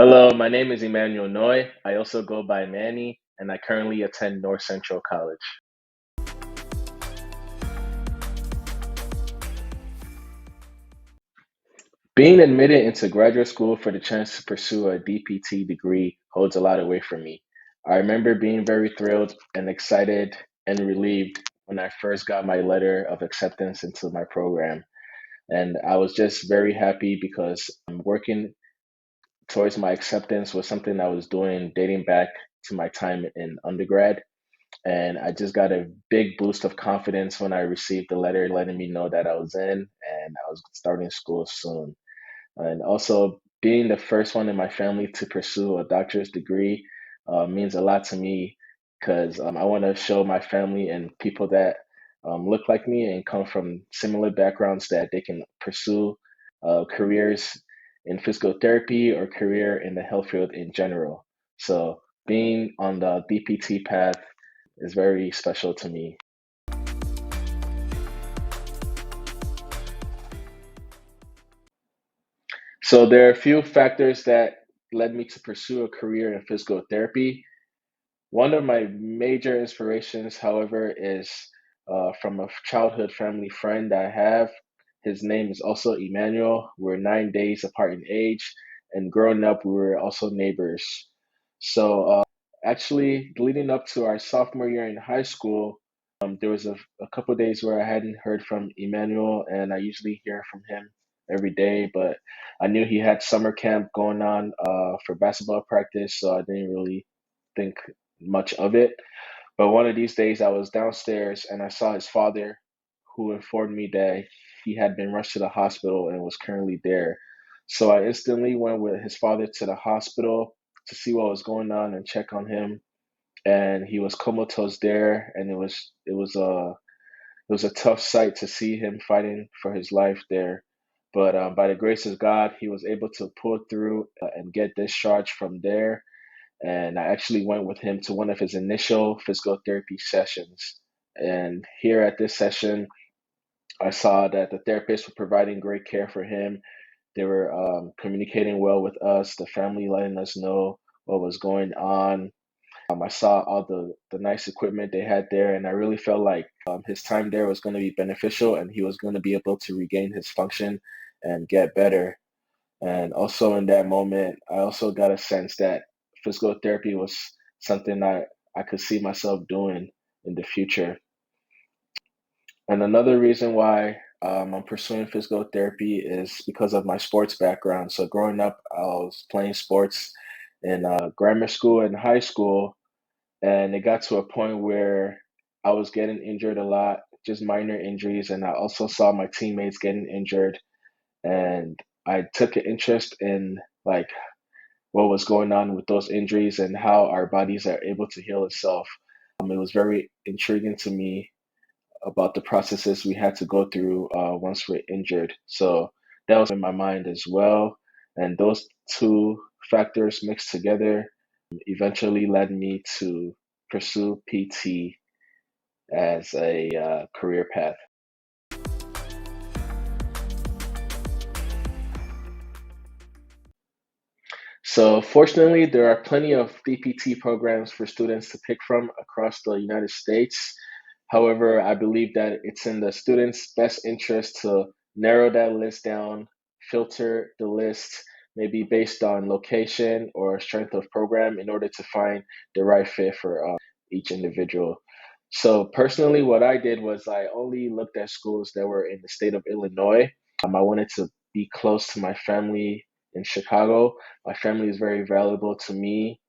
Hello, my name is Emmanuel Noye. I also go by Manny, and I currently attend North Central College. Being admitted into graduate school for the chance to pursue a DPT degree holds a lot of weight for me. I remember being very thrilled and excited and relieved when I first got my letter of acceptance into my program. And I was just very happy because working towards my acceptance was something I was doing dating back to my time in undergrad. And I just got a big boost of confidence when I received the letter letting me know that I was in and I was starting school soon. And also, being the first one in my family to pursue a doctorate degree means a lot to me because I want to show my family and people that look like me and come from similar backgrounds that they can pursue careers in physical therapy or career in the health field in general. So, being on the DPT path is very special to me. So there are a few factors that led me to pursue a career in physical therapy. One of my major inspirations, however, is from a childhood family friend I have. His name is also Emmanuel. We're 9 days apart in age, and growing up, we were also neighbors. So, actually, leading up to our sophomore year in high school, there was a couple days where I hadn't heard from Emmanuel, and I usually hear from him every day, but I knew he had summer camp going on for basketball practice, so I didn't really think much of it. But one of these days, I was downstairs and I saw his father, who informed me that he had been rushed to the hospital and was currently there. So I instantly went with his father to the hospital to see what was going on and check on him. And he was comatose there, and it was a tough sight to see him fighting for his life there. But by the grace of God, he was able to pull through and get discharged from there. And I actually went with him to one of his initial physical therapy sessions. And here at this session, I saw that the therapists were providing great care for him. They were communicating well with us, the family letting us know what was going on. I saw all the nice equipment they had there, and I really felt like his time there was going to be beneficial and he was going to be able to regain his function and get better. And also in that moment, I also got a sense that physical therapy was something I could see myself doing in the future. And another reason why I'm pursuing physical therapy is because of my sports background. So growing up, I was playing sports in grammar school and high school, and it got to a point where I was getting injured a lot, just minor injuries, and I also saw my teammates getting injured, and I took an interest in like what was going on with those injuries and how our bodies are able to heal itself. It was very intriguing to me about the processes we had to go through once we're injured. So that was in my mind as well. And those two factors mixed together eventually led me to pursue PT as a career path. So, fortunately, there are plenty of DPT programs for students to pick from across the United States. However, I believe that it's in the students' best interest to narrow that list down, filter the list maybe based on location or strength of program in order to find the right fit for each individual. So, personally, what I did was I only looked at schools that were in the state of Illinois. I wanted to be close to my family in Chicago. My family is very valuable to me.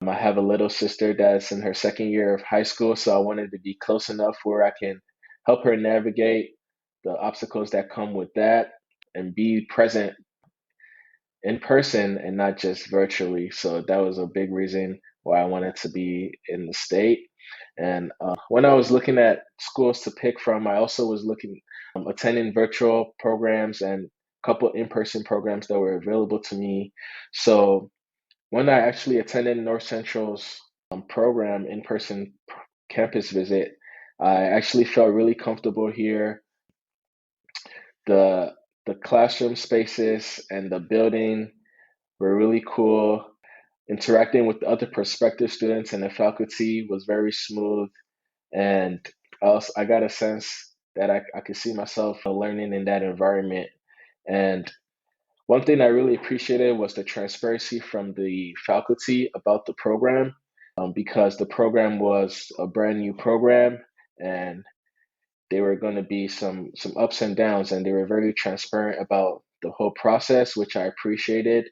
I have a little sister that's in her second year of high school, so I wanted to be close enough where I can help her navigate the obstacles that come with that and be present in person and not just virtually. So that was a big reason why I wanted to be in the state. And when I was looking at schools to pick from, I also was looking, attending virtual programs and a couple in-person programs that were available to me. So when I actually attended North Central's program in-person campus visit, I actually felt really comfortable here. The the classroom spaces and the building were really cool. Interacting with the other prospective students and the faculty was very smooth, and I got a sense that I could see myself learning in that environment. And one thing I really appreciated was the transparency from the faculty about the program, because the program was a brand new program, and there were going to be some ups and downs, and they were very transparent about the whole process, which I appreciated.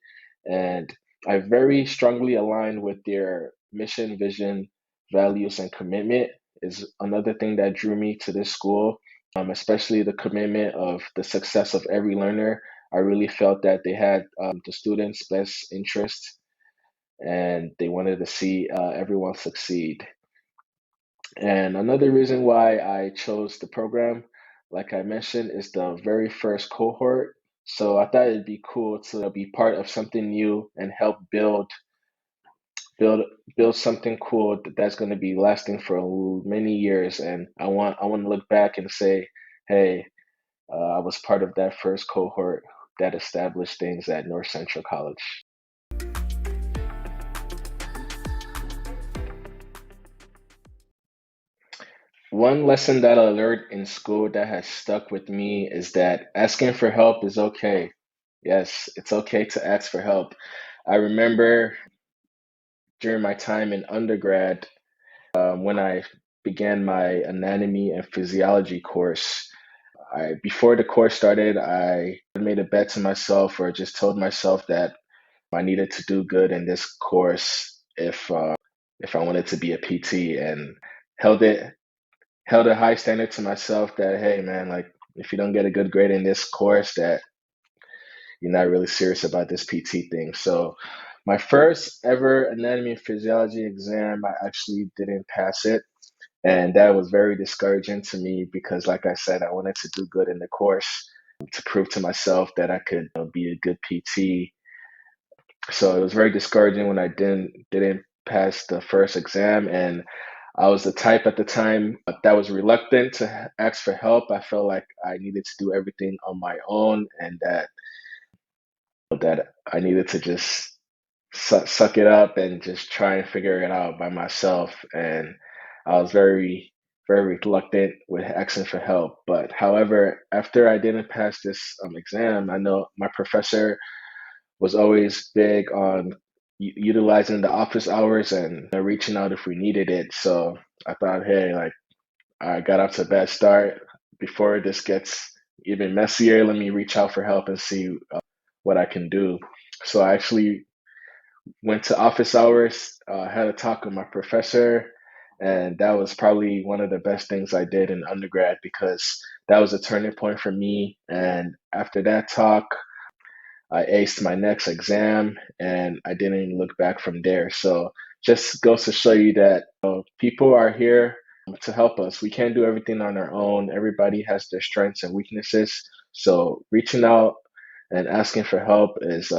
And I very strongly aligned with their mission, vision, values, and commitment is another thing that drew me to this school, especially the commitment of the success of every learner. I really felt that they had the students' best interest, and they wanted to see everyone succeed. And another reason why I chose the program, like I mentioned, is the very first cohort. So I thought it'd be cool to be part of something new and help build build something cool that's going to be lasting for many years. And I want to look back and say, hey, I was part of that first cohort that established things at North Central College. One lesson that I learned in school that has stuck with me is that asking for help is okay. Yes, it's okay to ask for help. I remember during my time in undergrad, when I began my anatomy and physiology course, before the course started, I made a bet to myself or just told myself that I needed to do good in this course if I wanted to be a PT, and held it held a high standard to myself that, hey man, like if you don't get a good grade in this course, that you're not really serious about this PT thing. So my first ever anatomy and physiology exam, I actually didn't pass it. And that was very discouraging to me because, like I said, I wanted to do good in the course to prove to myself that I could be a good PT. So it was very discouraging when I didn't pass the first exam, and I was the type at the time that was reluctant to ask for help. I felt like I needed to do everything on my own, and that I needed to just suck it up and just try and figure it out by myself. And I was very reluctant with asking for help. But however, after I didn't pass this exam, I know my professor was always big on utilizing the office hours and reaching out if we needed it. So I thought, hey, like I got off to a bad start. Before this gets even messier, let me reach out for help and see what I can do. So I actually went to office hours, had a talk with my professor, and that was probably one of the best things I did in undergrad because that was a turning point for me. And after that talk, I aced my next exam and I didn't look back from there. So just goes to show you that people are here to help us. We can't do everything on our own. Everybody has their strengths and weaknesses. So reaching out and asking for help is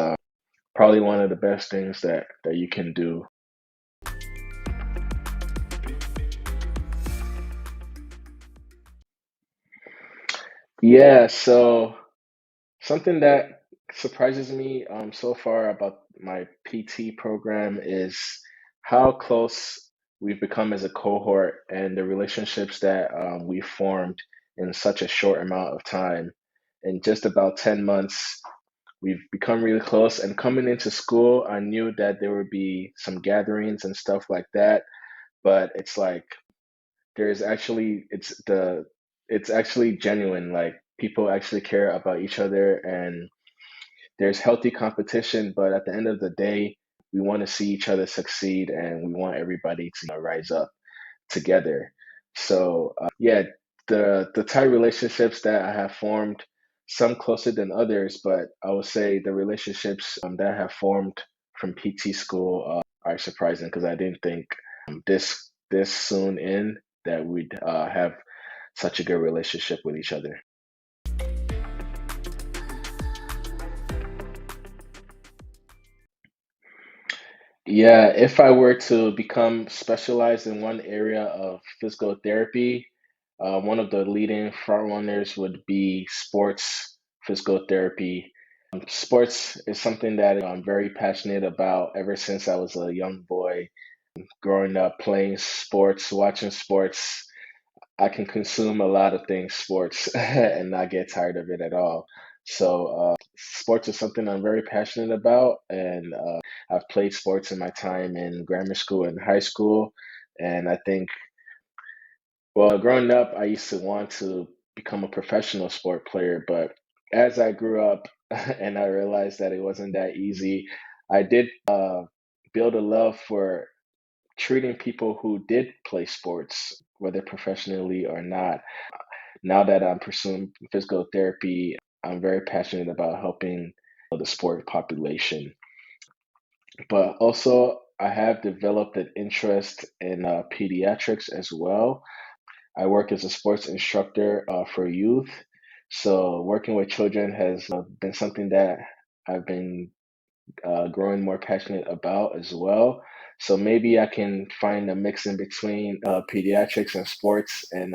probably one of the best things that you can do. Yeah, so something that surprises me so far about my PT program is how close we've become as a cohort and the relationships that we formed in such a short amount of time. In just about 10 months, we've become really close. And coming into school, I knew that there would be some gatherings and stuff like that, but it's like there's actually it's actually genuine. Like people actually care about each other, and there's healthy competition, but at the end of the day, we want to see each other succeed and we want everybody to rise up together. So yeah, the tight relationships that I have formed, some closer than others, but I would say the relationships that I have formed from PT school are surprising because I didn't think this soon in that we'd have such a good relationship with each other. Yeah, if I were to become specialized in one area of physical therapy, one of the leading front runners would be sports physical therapy. Sports is something that I'm very passionate about ever since I was a young boy. Growing up playing sports, watching sports, I can consume a lot of things sports and not get tired of it at all. So, sports is something I'm very passionate about, and I've played sports in my time in grammar school and high school. And I think, well, growing up, I used to want to become a professional sport player, but as I grew up and I realized that it wasn't that easy, I did build a love for treating people who did play sports, whether professionally or not. Now that I'm pursuing physical therapy, I'm very passionate about helping the sport population. But also, I have developed an interest in pediatrics as well. I work as a sports instructor for youth. So, working with children has been something that I've been growing more passionate about as well. So maybe I can find a mix in between pediatrics and sports and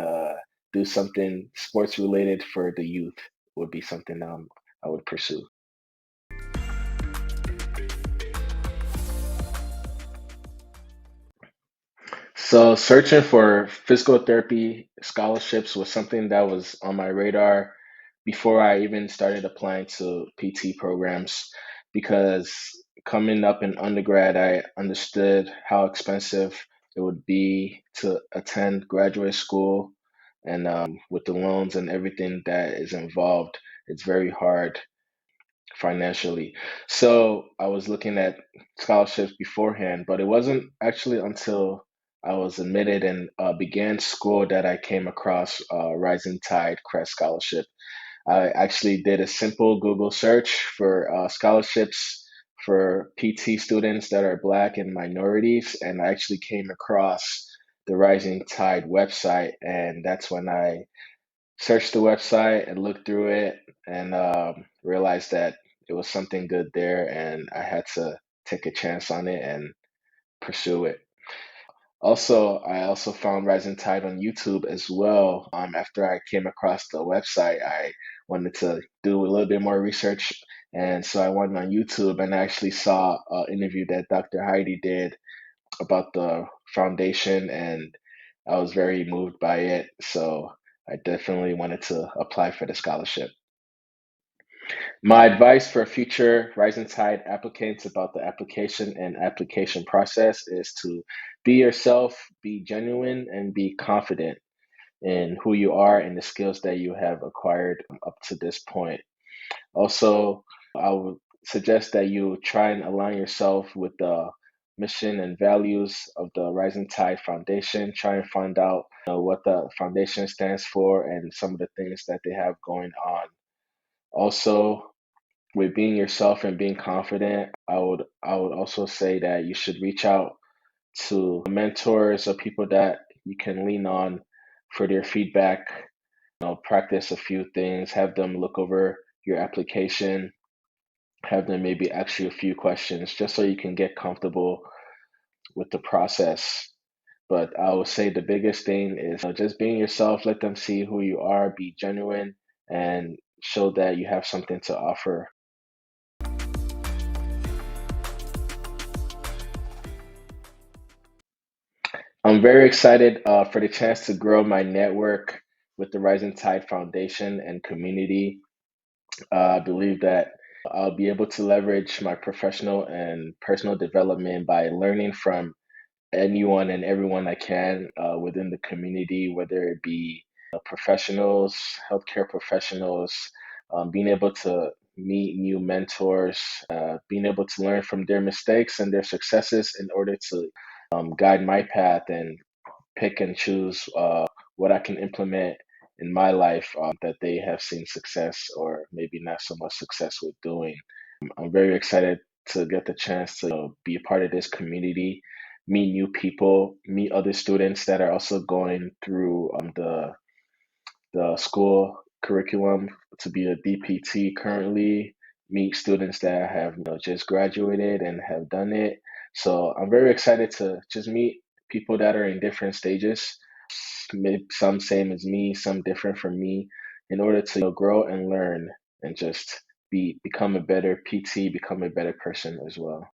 do something sports related for the youth would be something I would pursue. So searching for physical therapy scholarships was something that was on my radar before I even started applying to PT programs because coming up in undergrad, I understood how expensive it would be to attend graduate school. And with the loans and everything that is involved, it's very hard financially. So I was looking at scholarships beforehand, but it wasn't actually until I was admitted and began school that I came across Rising Tide Crest Scholarship. I actually did a simple Google search for scholarships for PT students that are Black and minorities, and I actually came across the Rising Tide website, and that's when I searched the website and looked through it and realized that it was something good there and I had to take a chance on it and pursue it. Also, I also found Rising Tide on YouTube as well. After I came across the website, I wanted to do a little bit more research. And so I went on YouTube and I actually saw an interview that Dr. Heidi did about the foundation, and I was very moved by it. So I definitely wanted to apply for the scholarship. My advice for future Rising Tide applicants about the application and application process is to be yourself, be genuine, and be confident in who you are and the skills that you have acquired up to this point. Also, I would suggest that you try and align yourself with the mission and values of the Rising Tide Foundation. Try and find out what the foundation stands for and some of the things that they have going on. Also, with being yourself and being confident, I would also say that you should reach out to mentors or people that you can lean on for their feedback. Practice a few things, have them look over your application, have them maybe ask you a few questions just so you can get comfortable with the process. But I would say the biggest thing is just being yourself, let them see who you are, be genuine, and show that you have something to offer. I'm very excited for the chance to grow my network with the Rising Tide Foundation and community. I believe that I'll be able to leverage my professional and personal development by learning from anyone and everyone I can within the community, whether it be professionals, healthcare professionals, being able to meet new mentors, being able to learn from their mistakes and their successes in order to guide my path and pick and choose what I can implement in my life that they have seen success or maybe not so much success with doing. I'm very excited to get the chance to be a part of this community, meet new people, meet other students that are also going through the school curriculum to be a DPT currently, meet students that have just graduated and have done it. So I'm very excited to just meet people that are in different stages, maybe some same as me, some different from me, in order to grow and learn and just become a better PT, become a better person as well.